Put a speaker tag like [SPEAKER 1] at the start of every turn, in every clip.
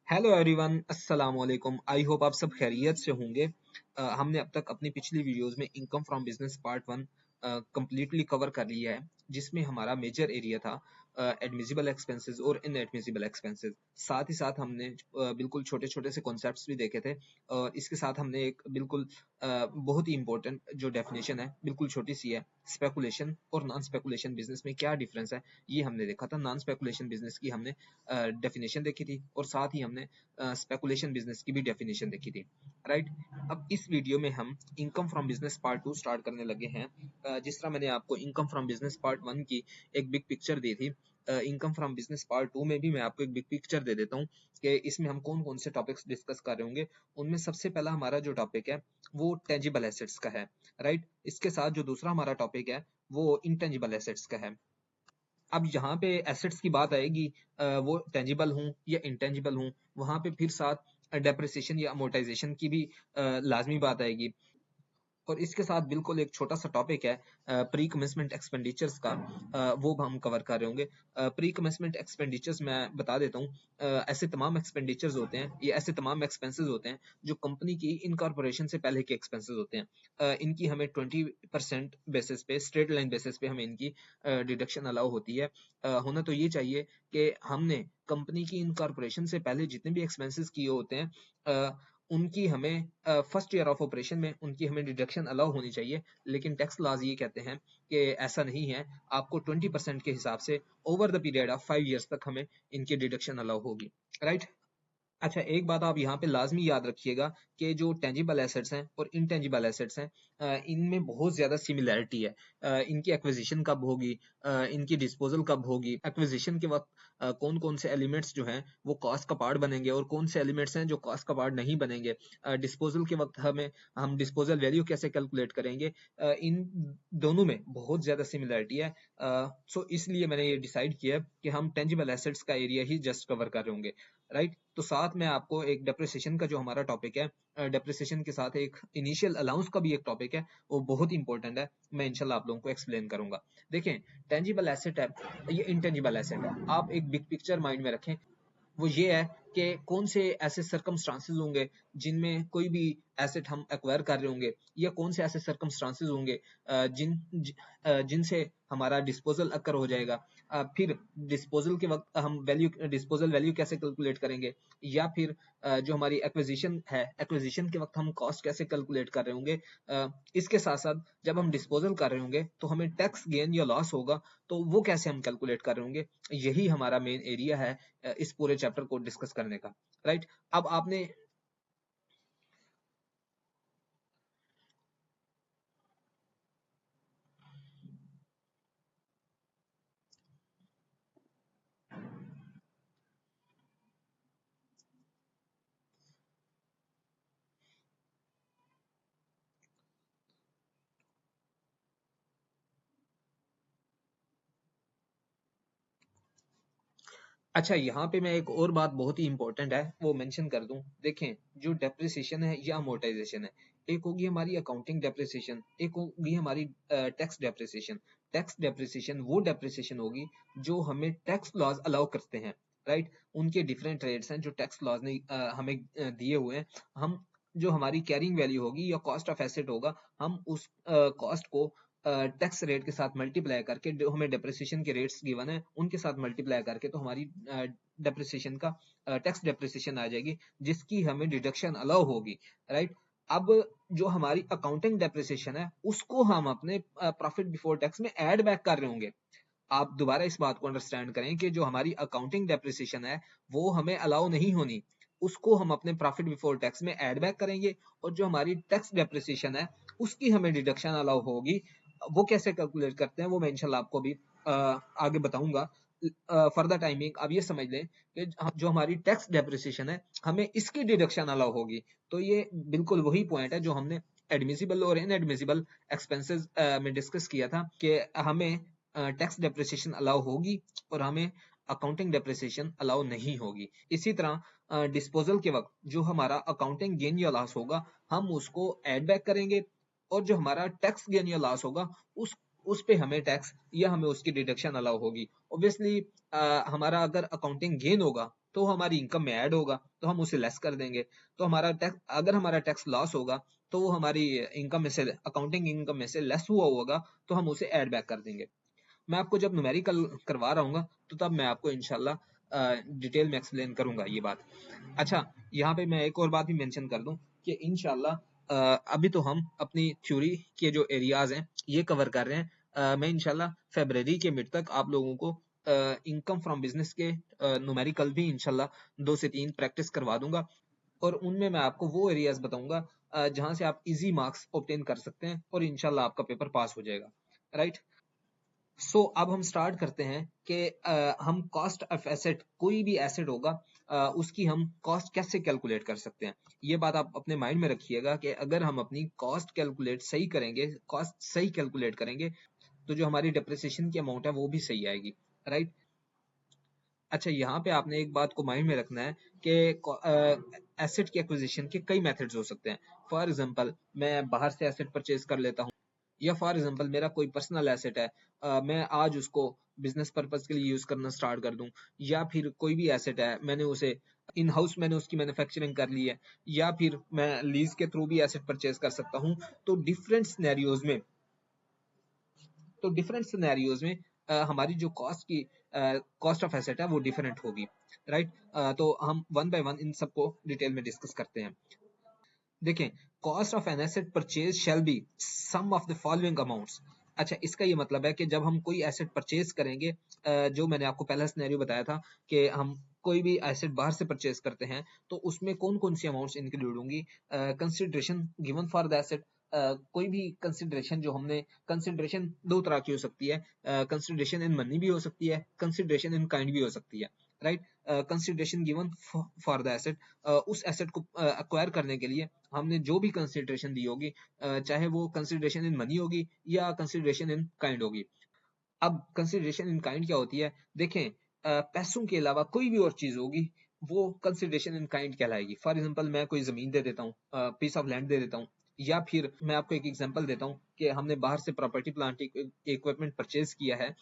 [SPEAKER 1] Hello everyone, अस्सलाम वालेकुम। I hope आप सब खैरियत से होंगे। हमने अब तक अपनी पिछली वीडियोस में income from business part 1 completely cover कर लिया है, जिसमें हमारा मेजर एरिया था एडमिसिबल एक्सपेंसेस और इनएडमिसिबल एक्सपेंसेस। साथ ही साथ हमने बिल्कुल छोटे छोटे से कॉन्सेप्ट्स भी देखे थे, और इसके साथ हमने एक बिल्कुल बहुत ही इंपॉर्टेंट जो डेफिनेशन है, बिल्कुल छोटी सी है, स्पेकुलेशन और नॉन स्पेकुलेशन बिजनेस में क्या डिफरेंस है, ये हमने देखा था। नॉन स्पेकुलेशन बिजनेस की हमने डेफिनेशन देखी थी, और साथ ही हमने स्पेकुलेशन बिजनेस की भी डेफिनेशन देखी थी, राइट। अब इस वीडियो में हम income from business part 2 start करने लगे हैं। जिस तरह मैंने आपको इनकम फ्रॉम बिजनेस पार्ट 1 की एक बिग पिक्चर दी थी, इनकम फ्रॉम बिजनेस पार्ट 2 में भी मैं आपको एक बिग पिक्चर दे देता हूँ कि इसमें हम कौन कौन से टॉपिक्स डिस्कस कर रहे होंगे। उनमें सबसे पहला हमारा जो टॉपिक है वो टेंजिबल एसेट्स का है, राइट। इसके साथ जो दूसरा हमारा टॉपिक है वो इंटेंजिबल एसेट्स का है। अब यहाँ पे एसेट्स की बात आएगी, वो टेंजिबल हूँ या इंटेंजिबल हूँ, वहां पे फिर साथ डेप्रिसिएशन या अमोर्टाइजेशन की भी लाजमी बात आएगी। और इसके साथ बिल्कुल एक छोटा सा टॉपिक है प्री कमिटमेंट एक्सपेंडिचर्स का, वो हम कवर कर रहे होंगे। प्री कमिटमेंट एक्सपेंडिचर्स मैं बता देता हूँ, ऐसे तमाम एक्सपेंडिचर्स होते हैं, ये ऐसे तमाम एक्सपेंसेस होते हैं जो कंपनी की इनकॉर्पोरेशन से पहले के एक्सपेंसेस होते हैं। इनकी हमें 20% बेसिस पे, स्ट्रेट लाइन बेसिस पे हमें इनकी डिडक्शन अलाउ होती है। होना तो ये चाहिए कि हमने कंपनी की इनकॉर्पोरेशन से पहले जितने भी एक्सपेंसेस किए होते हैं, उनकी हमें फर्स्ट ईयर ऑफ ऑपरेशन में उनकी हमें डिडक्शन अलाउ होनी चाहिए। लेकिन टैक्स लॉज ये कहते हैं कि ऐसा नहीं है, आपको 20% के हिसाब से over the period of 5 years तक हमें इनकी डिडक्शन अलाउ होगी, राइट। अच्छा, एक बात आप यहाँ पे लाजमी याद रखिएगा कि जो टेंजिबल एसेट्स हैं और इनटेंजिबल एसेट्स हैं, इनमें बहुत ज़्यादा सिमिलैरिटी है। इनकी एक्विजिशन कब होगी, इनकी डिस्पोजल कब होगी, एक्विजिशन के वक्त कौन कौन से एलिमेंट्स जो हैं वो कॉस्ट का पार्ट बनेंगे और कौन से एलिमेंट्स हैं जो कॉस्ट का पार्ट नहीं बनेंगे। डिस्पोजल के वक्त हम डिस्पोजल वैल्यू कैसे कैलकुलेट करेंगे, इन दोनों में बहुत ज़्यादा सिमिलैरिटी है। सो इसलिए मैंने ये डिसाइड किया कि हम टेंजिबल एसेट्स का एरिया ही जस्ट कवर कर रहे होंगे, राइट। तो साथ में आपको एक डेप्रिसिएशन का जो हमारा टॉपिक है, डेप्रिसिएशन के साथ एक इनिशियल अलाउंस का भी एक टॉपिक है, वो बहुत इंपॉर्टेंट है। मैं इंशाल्लाह आप लोगों को एक्सप्लेन करूंगा। देखें, टेंजिबल एसेट है, ये इंटेंजिबल एसेट है, आप एक बिग पिक्चर माइंड में रखें। वो ये है कि कौन से ऐसे सर्कमस्टांसेस होंगे जिनमें कोई भी एसेट हम एक्वायर कर रहे होंगे, या कौन से ऐसे सर्कमस्टांसेस होंगे जिनसे हमारा डिस्पोजल अकर हो जाएगा। फिर डिस्पोजल के वक्त हम डिस्पोजल वैल्यू कैसे कैलकुलेट करेंगे, या फिर जो हमारी एक्विजिशन है, एक्विजिशन के वक्त हम कॉस्ट कैसे कैलकुलेट कर रहे होंगे। इसके साथ साथ जब हम डिस्पोजल कर रहे होंगे तो हमें टैक्स गेन या लॉस होगा, तो वो कैसे हम कैलकुलेट कर रहे होंगे। यही हमारा मेन एरिया है इस पूरे चैप्टर को डिस्कस करने का, राइट। अब आपने अच्छा, यहाँ पे मैं एक और बात बहुत ही इंपॉर्टेंट है वो मेंशन कर दूं। देखें, जो डेप्रिसिएशन है या अमोर्टाइजेशन है, एक होगी हमारी अकाउंटिंग डेप्रिसिएशन, एक होगी हमारी टैक्स डेप्रिसिएशन। टैक्स डेप्रिसिएशन वो डेप्रिसिएशन होगी जो हमें टैक्स लॉज अलाउ करते हैं, राइट। उनके डिफरेंट रेट्स हैं जो टैक्स लॉज ने हमें दिए हुए हैं। हम जो हमारी कैरिंग वैल्यू होगी या कॉस्ट ऑफ एसेट होगा, हम उस कॉस्ट को टैक्स रेट के साथ मल्टीप्लाई करके, जो हमें डेप्रिसिएशन के रेट्स गिवन है उनके साथ मल्टीप्लाई करके, तो हमारी डेप्रिसिएशन का टैक्स डेप्रिसिएशन आ जाएगी, जिसकी हमें डिडक्शन अलाउ होगी, राइट। अब जो हमारी अकाउंटिंग डेप्रिसिएशन है उसको हम अपने प्रॉफिट बिफोर टैक्स में ऐड बैक कर रहे होंगे। आप दोबारा इस बात को अंडरस्टैंड करें कि जो हमारी अकाउंटिंग डेप्रिसिएशन है वो हमें अलाउ नहीं होनी, उसको हम अपने प्रॉफिट बिफोर टैक्स में ऐड बैक करेंगे, और जो हमारी टैक्स डेप्रिसिएशन है उसकी हमें डिडक्शन अलाउ होगी। वो कैसे कैलकुलेट करते हैं वो मैं इंशाल्लाह आपको भी आगे बताऊंगा। फॉर द टाइमिंग आप ये समझ लें कि जो हमारी टैक्स डेप्रिसिएशन है हमें इसकी डिडक्शन अलाउ होगी। तो ये बिल्कुल वही पॉइंट है जो हमने एडमिसिबल और इनएडमिसिबल एक्सपेंसेस में डिस्कस किया था, कि हमें टैक्स डेप्रिसिएशन अलाउ होगी और हमें अकाउंटिंग डेप्रिसिएशन अलाउ नहीं होगी। इसी तरह डिस्पोजल के वक्त जो हमारा अकाउंटिंग गेन या लॉस होगा, हम उसको ऐड बैक करेंगे, और जो हमारा टैक्स गेन या लॉस होगा उस पे हमें टैक्स या हमें उसकी डिडक्शन अलाउ होगी। ऑब्वियसली हमारा अगर अकाउंटिंग गेन होगा तो हमारी इनकम में ऐड होगा, तो हम उसे लेस कर देंगे। तो हमारा टैक्स, अगर हमारा टैक्स लॉस होगा तो वो हमारी इनकम में से, अकाउंटिंग इनकम में से लेस हुआ होगा, तो हम उसे ऐड बैक कर देंगे। मैं आपको जब न्यूमेरिकल करवा रहा हूँ तो तब मैं आपको इंशाल्लाह डिटेल में एक्सप्लेन करूंगा ये बात। अच्छा, यहाँ पे मैं एक और बात भी मेंशन कर दूं कि इंशाल्लाह अभी तो हम अपनी थ्योरी के जो एरियाज हैं ये कवर कर रहे हैं। मैं इंशाल्लाह फरवरी के मिड तक आप लोगों को इनकम फ्रॉम बिजनेस के न्यूमेरिकल भी इंशाल्लाह 2 से 3 प्रैक्टिस करवा दूंगा, और उनमें मैं आपको वो एरियाज बताऊंगा जहां से आप इजी मार्क्स ऑब्टेन कर सकते हैं और इंशाल्लाह आपका पेपर पास हो जाएगा। राइट। अब हम स्टार्ट करते हैं कि हम कॉस्ट ऑफ एसेट, कोई भी एसेट होगा उसकी हम कॉस्ट कैसे कैलकुलेट कर सकते हैं। ये बात आप अपने माइंड में रखिएगा कि अगर हम अपनी कॉस्ट कैलकुलेट सही करेंगे, कॉस्ट सही कैलकुलेट करेंगे, तो जो हमारी डेप्रिसिएशन की अमाउंट है वो भी सही आएगी। राइट। अच्छा, यहाँ पे आपने एक बात को माइंड में रखना है कि एसेट की एक्विजिशन के कई मेथड्स हो सकते हैं। फॉर एग्जांपल, मैं बाहर से एसेट परचेज कर लेता हूँ, या फॉर एग्जांपल मेरा कोई पर्सनल एसेट है, मैं आज उसको बिजनेस पर्पज के लिए यूज करना स्टार्ट कर दूं, या फिर कोई भी एसेट है मैंने उसे इन हाउस, मैंने उसकी मैन्युफैक्चरिंग कर ली है, या फिर मैं लीज के थ्रू भी एसेट परचेज कर सकता हूँ। तो डिफरेंट सिनेरियोज में हमारी जो कॉस्ट ऑफ एसेट है वो डिफरेंट होगी। राइट। तो हम वन बाय वन इन सबको डिटेल में डिस्कस करते हैं। देखें, cost of an asset purchase shall be sum of the following amounts. अच्छा, इसका ये मतलब है कि जब हम कोई एसेट परचेज करेंगे, जो मैंने आपको पहला सिनेरियो बताया था कि हम कोई भी एसेट बाहर से परचेज करते हैं, तो उसमें कौन कौन सी अमाउंट्स इंक्लूड होंगी। Consideration given for the asset, कोई भी कंसिडरेशन जो हमने, कंसिडरेशन दो तरह की हो सकती है, कंसिडरेशन इन मनी भी हो सकती है, कंसिडरेशन इन काइंड भी हो सकती है। Right. Consideration given for the asset, उस एसेट को अक्वायर करने के लिए हमने जो भी कंसिडरेशन दी होगी, चाहे वो कंसिडरेशन इन मनी होगी या कंसिडरेशन इन काइंड होगी। अब कंसिडरेशन इन काइंड क्या होती है, देखें, पैसों के अलावा कोई भी और चीज होगी वो कंसिडरेशन इन काइंड कहलाएगी। फॉर एग्जांपल, मैं कोई जमीन दे देता हूँ, पीस ऑफ लैंड दे देता हूँ, या फिर मैं आपको एक एग्जांपल देता हूँ कि हमने बाहर से प्रॉपर्टी प्लांट इक्विपमेंट परचेज किया है,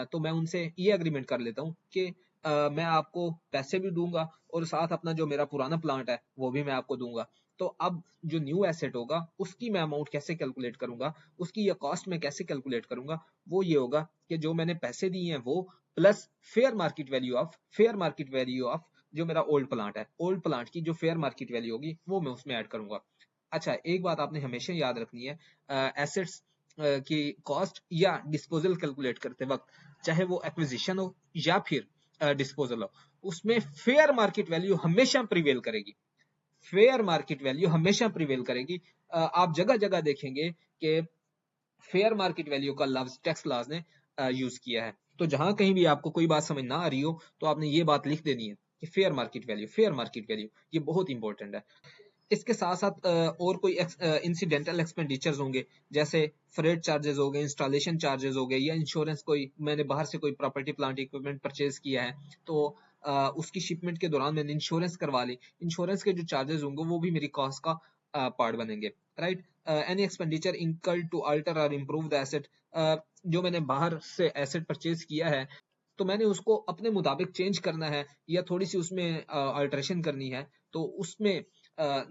[SPEAKER 1] तो मैं उनसे ये अग्रीमेंट कर लेता हूँ कि मैं आपको पैसे भी दूंगा और साथ अपना जो मेरा पुराना प्लांट है वो भी मैं आपको दूंगा। तो अब जो न्यू एसेट होगा उसकी मैं अमाउंट कैसे कैलकुलेट करूंगा, उसकी या कॉस्ट में कैसे कैलकुलेट करूंगा, वो ये होगा कि जो मैंने पैसे दिए हैं वो plus fair market value of जो मेरा ओल्ड प्लांट है, ओल्ड प्लांट की जो फेयर मार्केट वैल्यू होगी वो मैं उसमें ऐड करूंगा। अच्छा, एक बात आपने हमेशा याद रखनी है, एसेट्स की कॉस्ट या डिस्पोजल कैलकुलेट करते वक्त, चाहे वो एक्विजिशन हो या फिर डिस्पोजल हो, उसमें फेयर मार्केट वैल्यू हमेशा प्रिवेल करेगी। फेयर मार्केट वैल्यू हमेशा प्रिवेल करेगी। आप जगह जगह देखेंगे कि फेयर मार्केट वैल्यू का लफ्ज टैक्स लॉज ने यूज किया है। तो जहां कहीं भी आपको कोई बात समझ ना आ रही हो तो आपने ये बात लिख देनी है कि fair market value, fair market value, ये बहुत इंपॉर्टेंट है। इसके साथ साथ और कोई इंसिडेंटल एक्सपेंडिचर्स होंगे, जैसे फ्रेट चार्जेस हो गए, इंस्टॉलेशन चार्जेस हो गए, या इंश्योरेंस, कोई मैंने बाहर से कोई प्रॉपर्टी प्लांट इक्विपमेंट परचेज किया है तो उसकी शिपमेंट के दौरान मैंने इंश्योरेंस करवा ली, इंश्योरेंस के जो चार्जेस होंगे वो भी मेरी कॉस्ट का पार्ट बनेंगे। Right. Any expenditure incurred to alter और इम्प्रूव द एसेट, जो मैंने बाहर से एसेट परचेज किया है तो मैंने उसको अपने मुताबिक चेंज करना है या थोड़ी सी उसमें अल्टरेशन करनी है, तो उसमें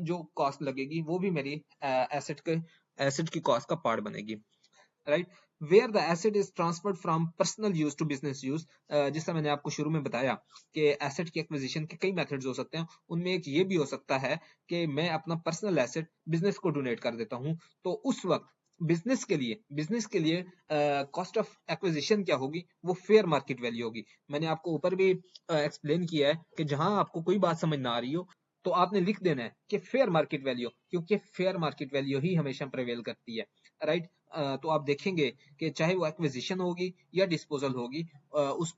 [SPEAKER 1] जो कॉस्ट लगेगी वो भी मेरी एसेट की कॉस्ट का पार्ट बनेगी। Right. Where the asset is transferred from personal use to business use, जिससे मैंने आपको शुरू में बताया कि एसेट की एक्विजिशन के कई मेथड्स हो सकते हैं, उनमें एक ये भी हो सकता है कि मैं अपना पर्सनल एसेट बिजनेस को डोनेट कर देता हूं, तो उस वक्त बिजनेस के लिए कॉस्ट ऑफ एक्विजिशन क्या होगी, वो फेयर मार्केट वैल्यू होगी। मैंने आपको ऊपर भी एक्सप्लेन किया है कि जहां आपको कोई बात समझ ना आ रही हो तो आपने लिख देना है कि फेयर मार्केट वैल्यू, क्योंकि फेयर मार्केट वैल्यू ही हमेशा प्रिवेल करती है। राइट। तो आप देखेंगे कि चाहे वो एक्विजिशन होगी या डिस्पोजल होगी, उस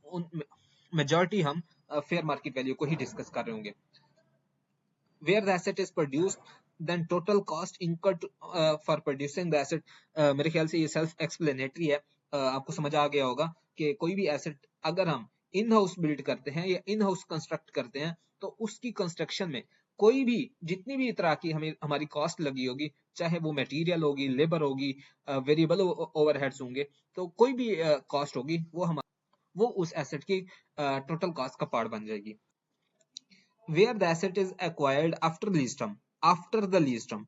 [SPEAKER 1] मेजॉरिटी हम फेयर मार्केट वैल्यू को ही डिस्कस कर रहे होंगे। Where the asset is produced, then total cost incurred for producing the asset, मेरे ख्याल से ये सेल्फ एक्सप्लेनेटरी है। आपको समझ आ गया होगा कि कोई भी एसेट अगर हम इन हाउस बिल्ड करते हैं या इन हाउस कंस्ट्रक्ट करते हैं तो उसकी कंस्ट्रक्शन में कोई भी जितनी भी तरह की हमें हमारी कॉस्ट लगी होगी, चाहे वो मटेरियल होगी, लेबर होगी, वेरिएबल ओवरहेड्स होंगे, तो कोई भी कॉस्ट होगी वो उस एसेट की टोटल कॉस्ट का पार्ट बन जाएगी। where the asset is acquired after lease term. After the lease term,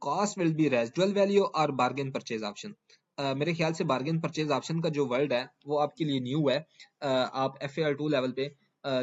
[SPEAKER 1] cost will be residual value or bargain purchase option. मेरे ख्याल से बार्गेन परचेज ऑप्शन का जो वर्ड है वो आपके लिए न्यू है। आप FAR2 लेवल पे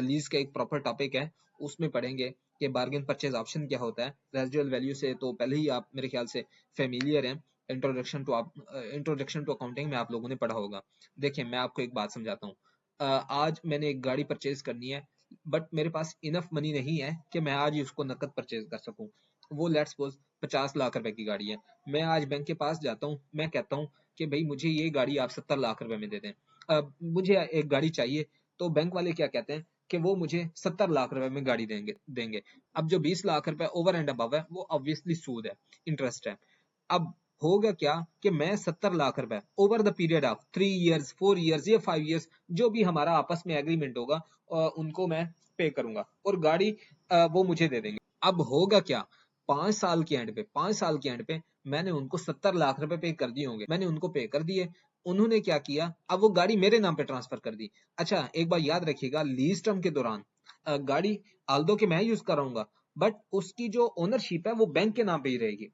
[SPEAKER 1] लीज का एक प्रॉपर टॉपिक है, उसमें पढ़ेंगे कि बार्गेन परचेज ऑप्शन क्या होता है। रेजिडुअल वैल्यू से तो पहले ही आप मेरे ख्याल से फेमिलियर हैं। इंट्रोडक्शन टू अकाउंटिंग में आप लोगों ने पढ़ा होगा। देखिए मैं आपको एक बात समझाता हूँ। आज मैंने एक गाड़ी परचेज करनी है, बट मेरे पास इनफ मनी नहीं है कि मैं आज ही उसको नकद परचेज कर सकूं। वो लेट्स सपोज 50 लाख रुपए की गाड़ी है। मैं आज बैंक के पास जाता हूँ, मैं कहता हूँ कि भाई मुझे ये गाड़ी आप 70 लाख रुपए में दे दें। मुझे एक गाड़ी चाहिए, तो बैंक वाले क्या कहते हैं कि वो मुझे 70 लाख रुपए में गाड़ी देंगे। अब जो 20 लाख रुपए ओवर एंड अबव है वो ऑब्वियसली सूद है, इंटरेस्ट है। अब होगा क्या कि मैं 70 लाख रुपए over the period of 3 years 4 years या 5 इयर्स, जो भी हमारा आपस में एग्रीमेंट होगा, उनको मैं पे करूंगा और गाड़ी वो मुझे दे देंगे। अब होगा क्या, 5 साल के एंड पे मैंने उनको 70 लाख रुपए पे कर दिए होंगे। मैंने उनको पे कर दिए, उन्होंने क्या किया, अब वो गाड़ी मेरे नाम पे ट्रांसफर कर दी। अच्छा एक बार याद रखिएगा, लीज टर्म के दौरान गाड़ी आल्दो के मैं यूज कराऊंगा, बट उसकी जो ओनरशिप है वो बैंक के नाम पे ही रहेगी।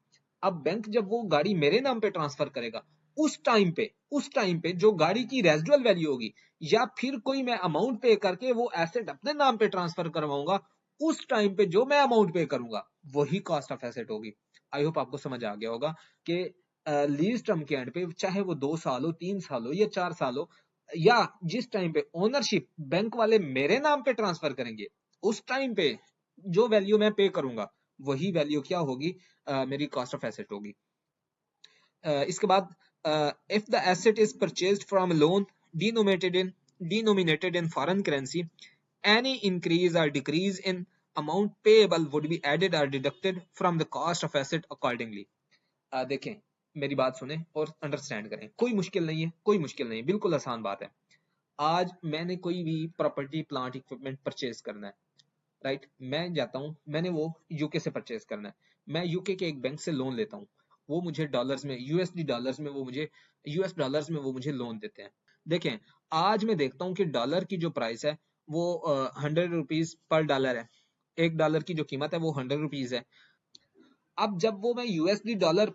[SPEAKER 1] अब बैंक जब वो गाड़ी मेरे नाम पे ट्रांसफर करेगा, उस टाइम पे जो गाड़ी की रेजिडुअल वैल्यू होगी, या फिर कोई मैं अमाउंट पे करके वो एसेट अपने नाम पे ट्रांसफर करवाऊंगा, उस टाइम पे जो मैं अमाउंट पे करूंगा वही कॉस्ट ऑफ एसेट होगी। आई होप आपको समझ आ गया होगा कि लीज टर्म के एंड पे चाहे वो 2 साल हो, 3 साल हो या 4 साल हो, या जिस टाइम पे ओनरशिप बैंक वाले मेरे नाम पे ट्रांसफर करेंगे, उस टाइम पे जो वैल्यू मैं पे करूंगा वही वैल्यू क्या होगी, मेरी कॉस्ट ऑफ एसेट होगी। इसके बाद if the asset is purchased from loan denominated in foreign currency, any increase or decrease in amount payable would be added or deducted from the cost of asset accordingly. देखें मेरी बात सुने और understand करें, कोई मुश्किल नहीं है, कोई मुश्किल नहीं है, बिल्कुल आसान बात है। आज मैंने कोई भी प्रॉपर्टी प्लांट इक्विपमेंट परचेज करना है, राइट, मैं जाता हूँ, मैंने वो यूके से परचेज करना है, मैं यूके के एक बैंक से लोन लेता हूँ, वो मुझे डॉलर्स में, यूएसडी डॉलर्स में वो मुझे, यूएस डॉलर्स में वो मुझे लोन देते हैं। देखें आज मैं देखता हूँ कि डॉलर की जो प्राइस है वो 100 रुपीज पर डॉलर है। एक डॉलर की जो कीमत है वो 100 रुपीज है। अब जब वो मैं यूएसडी डॉलर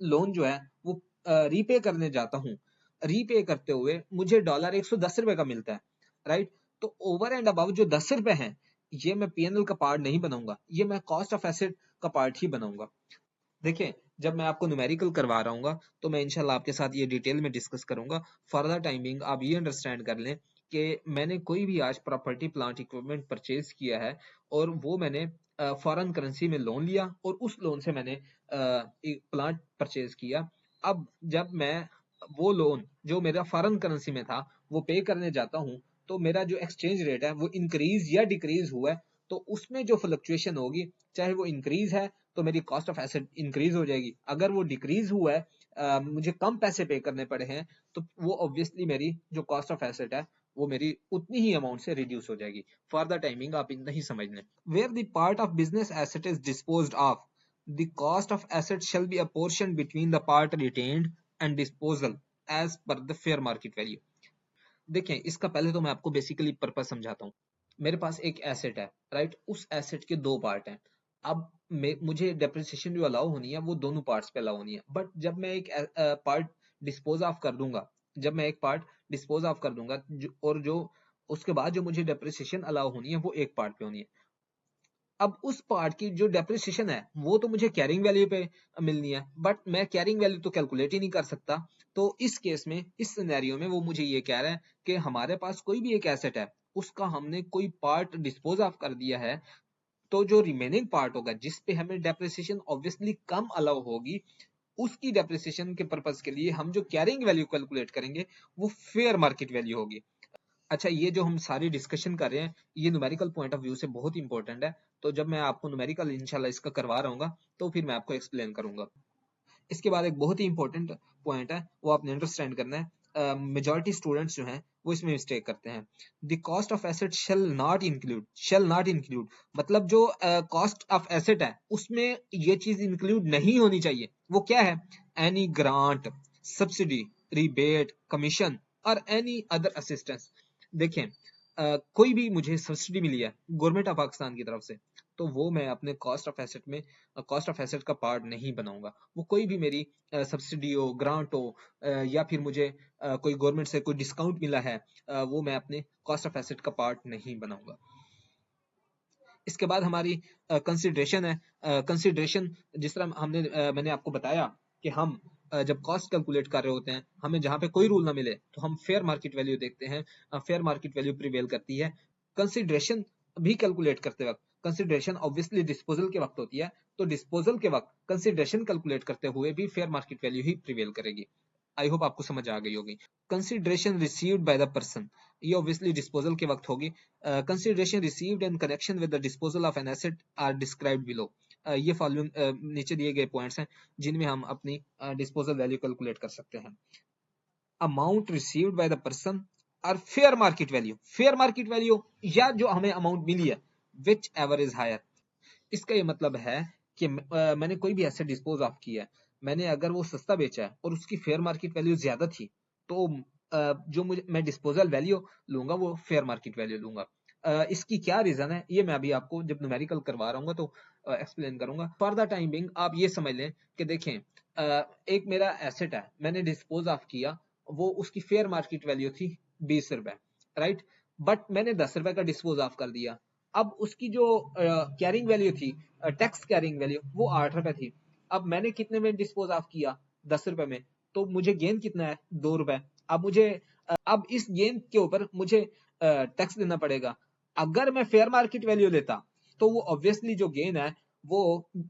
[SPEAKER 1] लोन जो है वो रीपे करने जाता हूँ, रीपे करते हुए मुझे डॉलर 110 रुपए का मिलता है, राइट। तो ओवर एंड अबव जो 10 रुपए हैं, ये मैं पीएनएल का पार्ट नहीं बनाऊंगा, ये मैं कॉस्ट ऑफ एसेट का पार्ट ही बनाऊंगा। देखें जब मैं आपको न्यूमेरिकल करवा रहा हूँ तो मैं इंशाल्लाह आपके साथ ये डिटेल में डिस्कस करूंगा। फर्दर टाइमिंग आप ये अंडरस्टैंड कर लें कि मैंने कोई भी आज प्रॉपर्टी प्लांट इक्विपमेंट परचेज किया है और वो मैंने फॉरेन करेंसी में लोन लिया और उस लोन से मैंने एक प्लांट परचेज किया। अब जब मैं वो लोन जो मेरा फॉरेन करेंसी में था वो पे करने जाता हूँ, तो मेरा जो एक्सचेंज रेट है वो इंक्रीज या डिक्रीज हुआ है, तो उसमें जो फ्लक्चुएशन होगी, चाहे वो इंक्रीज है तो मेरी कॉस्ट ऑफ एसेट इंक्रीज हो जाएगी, अगर वो डिक्रीज हुआ है, मुझे कम पैसे पे करने पड़े हैं, तो वो ऑब्वियसली मेरी जो कॉस्ट ऑफ एसेट है वो मेरी उतनी ही अमाउंट से रिड्यूस हो जाएगी। फॉर द टाइमिंग आप इतना ही समझ लें। Where the part of business asset is disposed of, the cost of asset shall be apportion between the part retained and disposal as per the fair market value. देखें इसका पहले तो मैं आपको बेसिकली पर्पस समझाता हूँ। मेरे पास एक एसेट है, राइट, उस एसेट के दो पार्ट हैं। अब मुझे डेप्रिसिएशन जो अलाउ होनी है वो दोनों पार्ट्स पे अलाउ होनी है, बट जब मैं एक पार्ट डिस्पोज ऑफ कर दूंगा, जब मैं एक पार्ट डिस्पोज ऑफ कर दूंगा और जो उसके बाद जो मुझे डेप्रिसिएशन अलाउ होनी है वो एक पार्ट पे होनी है। अब उस पार्ट की जो डेप्रिसिएशन है वो तो मुझे कैरिंग वैल्यू पे मिलनी है, बट मैं कैरिंग वैल्यू तो कैलकुलेट ही नहीं कर सकता। तो इस केस में, इस सिनेरियो में वो मुझे ये कह रहा है कि हमारे पास कोई भी एक एसेट है, उसका हमने कोई पार्ट डिस्पोज ऑफ कर दिया है, तो जो रिमेनिंग पार्ट होगा जिस पे हमें डेप्रिसिएशन ऑब्वियसली कम अलाउ होगी, उसकी डेप्रिसिएशन के पर्पज के लिए हम जो कैरिंग वैल्यू कैलकुलेट करेंगे वो फेयर मार्केट वैल्यू होगी। अच्छा ये जो हम सारी डिस्कशन कर रहे हैं ये न्यूमेरिकल पॉइंट ऑफ व्यू से बहुत इंपॉर्टेंट है, तो जब मैं आपको न्यूमेरिकल इंशाल्लाह इसका करवा रहा हूँ तो फिर मैं आपको एक्सप्लेन करूंगा। इसके बाद एक बहुत ही इंपॉर्टेंट पॉइंट है, वो आपने अंडरस्टैंड करना है। मेजॉरिटी स्टूडेंट्स जो हैं वो इसमें मिस्टेक करते हैं। The cost of asset shall not include, मतलब जो कॉस्ट ऑफ एसेट है उसमें ये चीज इंक्लूड नहीं होनी चाहिए। वो क्या है, any grant, subsidy, rebate, commission और एनी अदर असिस्टेंस। देखें कोई भी मुझे सब्सिडी मिली है गवर्नमेंट ऑफ पाकिस्तान की तरफ से, तो वो मैं अपने कॉस्ट ऑफ एसेट में कॉस्ट ऑफ एसेट का पार्ट नहीं बनाऊंगा। वो कोई भी मेरी सब्सिडी हो, ग्रांट हो, या फिर मुझे कोई गवर्नमेंट से कोई डिस्काउंट मिला है, वो मैं अपने कॉस्ट ऑफ एसेट का पार्ट नहीं बनाऊंगा। इसके बाद हमारी कंसिडरेशन है। कंसिडरेशन जिस तरह मैंने आपको बताया कि हम जब कॉस्ट कैलकुलेट कर रहे होते हैं, हमें जहां पे कोई रूल ना मिले तो हम फेयर मार्केट वैल्यू देखते हैं। फेयर मार्केट वैल्यू प्रिवेल करती है। कंसिडरेशन भी कैलकुलेट करते वक्त, कंसिडरेशन ऑब्वियसली डिस्पोजल के वक्त होती है, तो डिस्पोजल के वक्त कंसिडरेशन कैलकुलेट करते हुए भी फेयर मार्केट वैल्यू ही प्रिवेल करेगी। आई होप आपको समझ आ गई होगी। Consideration received by the person, ये ऑब्वियसली डिस्पोजल के वक्त होगी। Consideration received in connection with the disposal of an asset are described below. ये फॉलोइंग नीचे दिए गए पॉइंट्स हैं जिनमें हम अपनी डिस्पोजल वैल्यू कैलकुलेट कर सकते हैं। Amount received by the person और fair market value, fair market value या जो हमें अमाउंट मिली है, विच एवर इज हायर। इसका ये मतलब है कि मैंने कोई भी एसेट डिस्पोज ऑफ किया है, मैंने अगर वो सस्ता बेचा है और उसकी फेयर मार्केट वैल्यू ज्यादा थी, तो जो मुझे मैं डिस्पोजल वैल्यू लूंगा वो फेयर मार्केट वैल्यू लूंगा। इसकी क्या रीजन है ये मैं अभी आपको जब न्यूमेरिकल करवा रहा हूँ तो एक्सप्लेन करूंगा। फॉर द टाइम बिंग आप ये समझ लें कि देखें, एक मेरा एसेट है, मैंने डिस्पोज ऑफ किया, वो उसकी फेयर मार्केट वैल्यू थी 20 रुपए, राइट, बट मैंने 10 रुपए का डिस्पोज ऑफ कर दिया। अब उसकी जो कैरिंग वैल्यू थी, टैक्स कैरिंग वैल्यू, वो 8 रुपए थी। अब मैंने कितने में डिस्पोज ऑफ किया? 10 रुपए में। तो मुझे गेन कितना है? 2 रुपए। अब मुझे अब इस गेन के ऊपर मुझे टैक्स देना पड़ेगा। अगर मैं फेयर मार्केट वैल्यू लेता तो वो ऑब्वियसली जो गेन है वो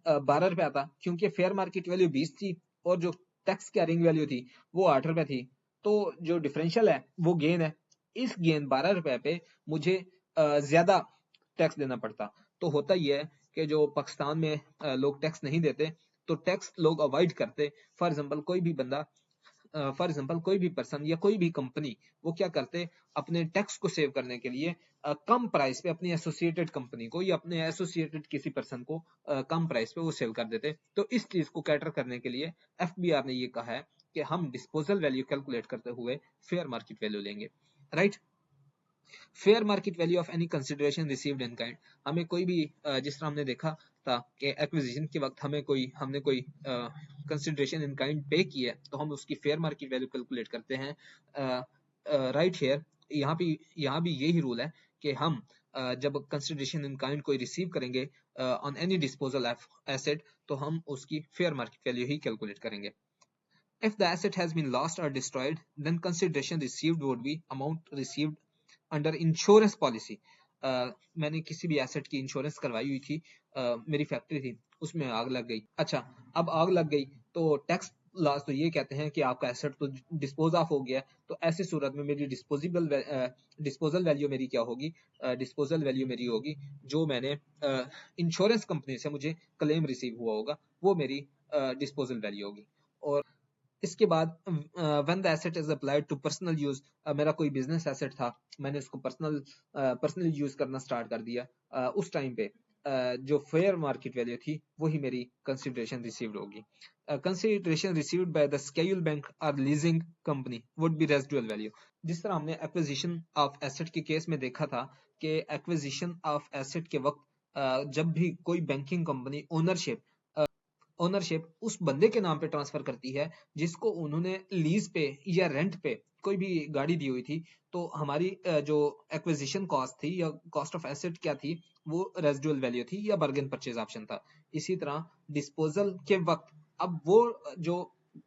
[SPEAKER 1] 12 रुपए आता, क्योंकि फेयर मार्केट वैल्यू 20 थी और जो टैक्स कैरिंग वैल्यू थी वो 8 रुपए थी। तो जो डिफरेंशियल है वो गेन है। इस गेन 12 रुपए पे मुझे ज्यादा टैक्स देना पड़ता। तो होता ही है कि जो पाकिस्तान में लोग टैक्स नहीं देते, तो टैक्स लोग अवॉइड करते। फॉर एग्जांपल कोई भी बंदा, फॉर एग्जांपल कोई भी पर्सन या कोई भी कंपनी, वो क्या करते, अपने टैक्स को सेव करने के लिए कम प्राइस पे अपनी एसोसिएटेड कंपनी को या अपने एसोसिएटेड किसी पर्सन को कम प्राइस पे वो सेल कर देते। तो इस चीज को कैटर करने के लिए एफबीआर ने ये कहा है कि हम डिस्पोजल वैल्यू कैलकुलेट करते हुए फेयर मार्केट वैल्यू लेंगे, right. Fair market value of any consideration received in kind, हमें कोई भी जिस तरह हमने देखा था कि एक्विजिशन के वक्त हमने कोई कंसिडरेशन इन काइंड पे की है, तो हम उसकी फेयर मार्केट वैल्यू कैलकुलेट करते हैं। राइट हियर, यहाँ भी यही रूल है कि हम जब कंसिडरेशन इन काइंड कोई रिसीव करेंगे on any disposal of asset, तो हम उसकी फेयर मार्केट वैल्यू ही कैलकुलेट करेंगे। If the asset has been lost or destroyed, then consideration received would be amount received under insurance policy. मैंने किसी भी asset की इंश्योरेंस करवाई हुई थी, मेरी फैक्ट्री थी, उसमें आग लग गई। अच्छा, अब आग लग गई तो टैक्स लॉस तो ये कहते हैं कि आपका एसेट तो डिस्पोज ऑफ हो गया, तो ऐसी सूरत में मेरी डिस्पोजल वैल्यू मेरी क्या होगी? डिस्पोजल वैल्यू मेरी होगी जो मैंने इंश्योरेंस कंपनी से मुझे क्लेम रिसीव हुआ होगा, वो मेरी डिस्पोजल वैल्यू होगी। और इसके बाद when the asset is applied to personal use, मेरा कोई बिजनेस एसेट था, मैंने उसको पर्सनल यूज करना स्टार्ट कर दिया, उस टाइम पे जो फेयर मार्केट वैल्यू थी वही मेरी कंसिडरेशन रिसीव्ड होगी। Consideration received by the scale bank और leasing company would be residual value. जिस तरह हमने एक्विजिशन ऑफ एसेट के केस में देखा था कि एक्विजिशन ऑफ एसेट के वक्त जब भी कोई बैंकिंग कंपनी ओनरशिप उस बंदे के नाम पे ट्रांसफर करती है जिसको उन्होंने लीज पे या रेंट पे कोई भी गाड़ी दी हुई थी, तो हमारी जो एक्विजिशन कॉस्ट थी या कॉस्ट ऑफ एसेट क्या थी, वो रेजिडुअल वैल्यू थी या बार्गेन परचेज ऑप्शन था। इसी तरह डिस्पोजल के वक्त अब वो जो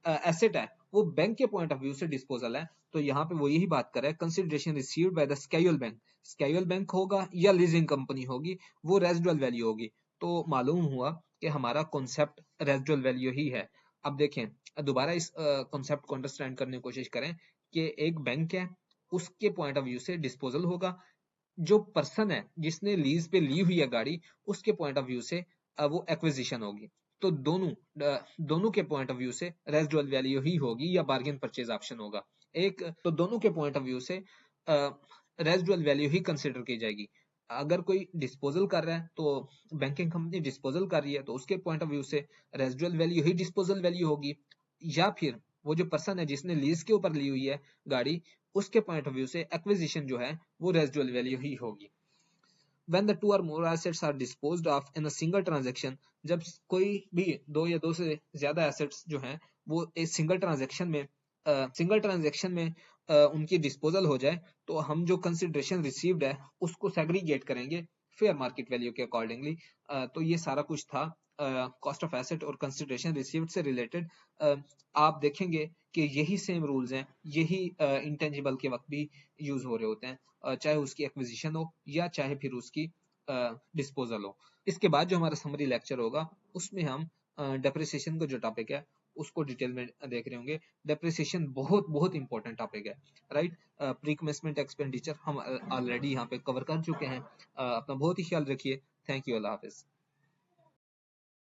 [SPEAKER 1] एसेट है वो बैंक के पॉइंट ऑफ व्यू से डिस्पोजल है, तो यहाँ पे वो यही बात कर रहा है, consideration received by the scale bank होगा या लीजिंग कंपनी होगी, वो रेजिडुअल वैल्यू होगी। तो मालूम हुआ कि हमारा कॉन्सेप्ट रेजिडुअल वैल्यू ही है। अब देखें, दोबारा इस कॉन्सेप्ट को अंडरस्टैंड करने की कोशिश करें कि एक बैंक है, उसके पॉइंट ऑफ व्यू से डिस्पोजल होगा, जो पर्सन है जिसने लीज पे ली हुई है गाड़ी, उसके पॉइंट ऑफ व्यू से वो एक्विजिशन होगी। तो दोनों के पॉइंट ऑफ व्यू से रेजिडुअल वैल्यू ही होगी या बार्गेन परचेज ऑप्शन होगा। एक तो दोनों के पॉइंट ऑफ व्यू से रेजिडुअल वैल्यू ही कंसिडर की जाएगी। अगर कोई डिस्पोजल कर रहा है तो बैंकिंग कंपनी डिस्पोजल कर रही है, तो उसके पॉइंट ऑफ व्यू से रेजिडुअल वैल्यू ही डिस्पोजल वैल्यू होगी। या फिर वो जो पर्सन है जिसने लीज के ऊपर ली हुई है गाड़ी, उसके पॉइंट ऑफ व्यू से एक्विजिशन जो है वो रेजिडुअल वैल्यू ही होगी। When the two or more assets are disposed of in a single transaction, जब कोई भी दो या दो से ज्यादा एसेट्स जो हैं वो एक सिंगल ट्रांजैक्शन में उनकी डिस्पोजल हो जाए, तो हम जो कंसिडरेशन रिसीव्ड है उसको सेग्रीगेट करेंगे फेयर मार्केट वैल्यू के अकॉर्डिंगली। तो ये सारा कुछ था कॉस्ट ऑफ एसेट और कंसिडरेशन रिसीव्ड से रिलेटेड। आप देखेंगे कि यही सेम रूल्स हैं, यही इंटेंजिबल के वक्त भी यूज हो रहे होते हैं, चाहे उसकी एक्विजिशन हो या चाहे फिर उसकी डिस्पोजल हो। इसके बाद जो हमारा समरी लेक्चर होगा उसमें हम डेप्रिसिएशन का जो टॉपिक है उसको डिटेल में देख रहे होंगे। डेप्रिसिएशन बहुत बहुत इंपॉर्टेंट टॉपिक है, राइट। प्री कमेंसमेंट एक्सपेंडिचर हम ऑलरेडी यहाँ पे कवर कर चुके हैं। अपना बहुत ही ख्याल रखिए। Thank you, Allah Hafiz.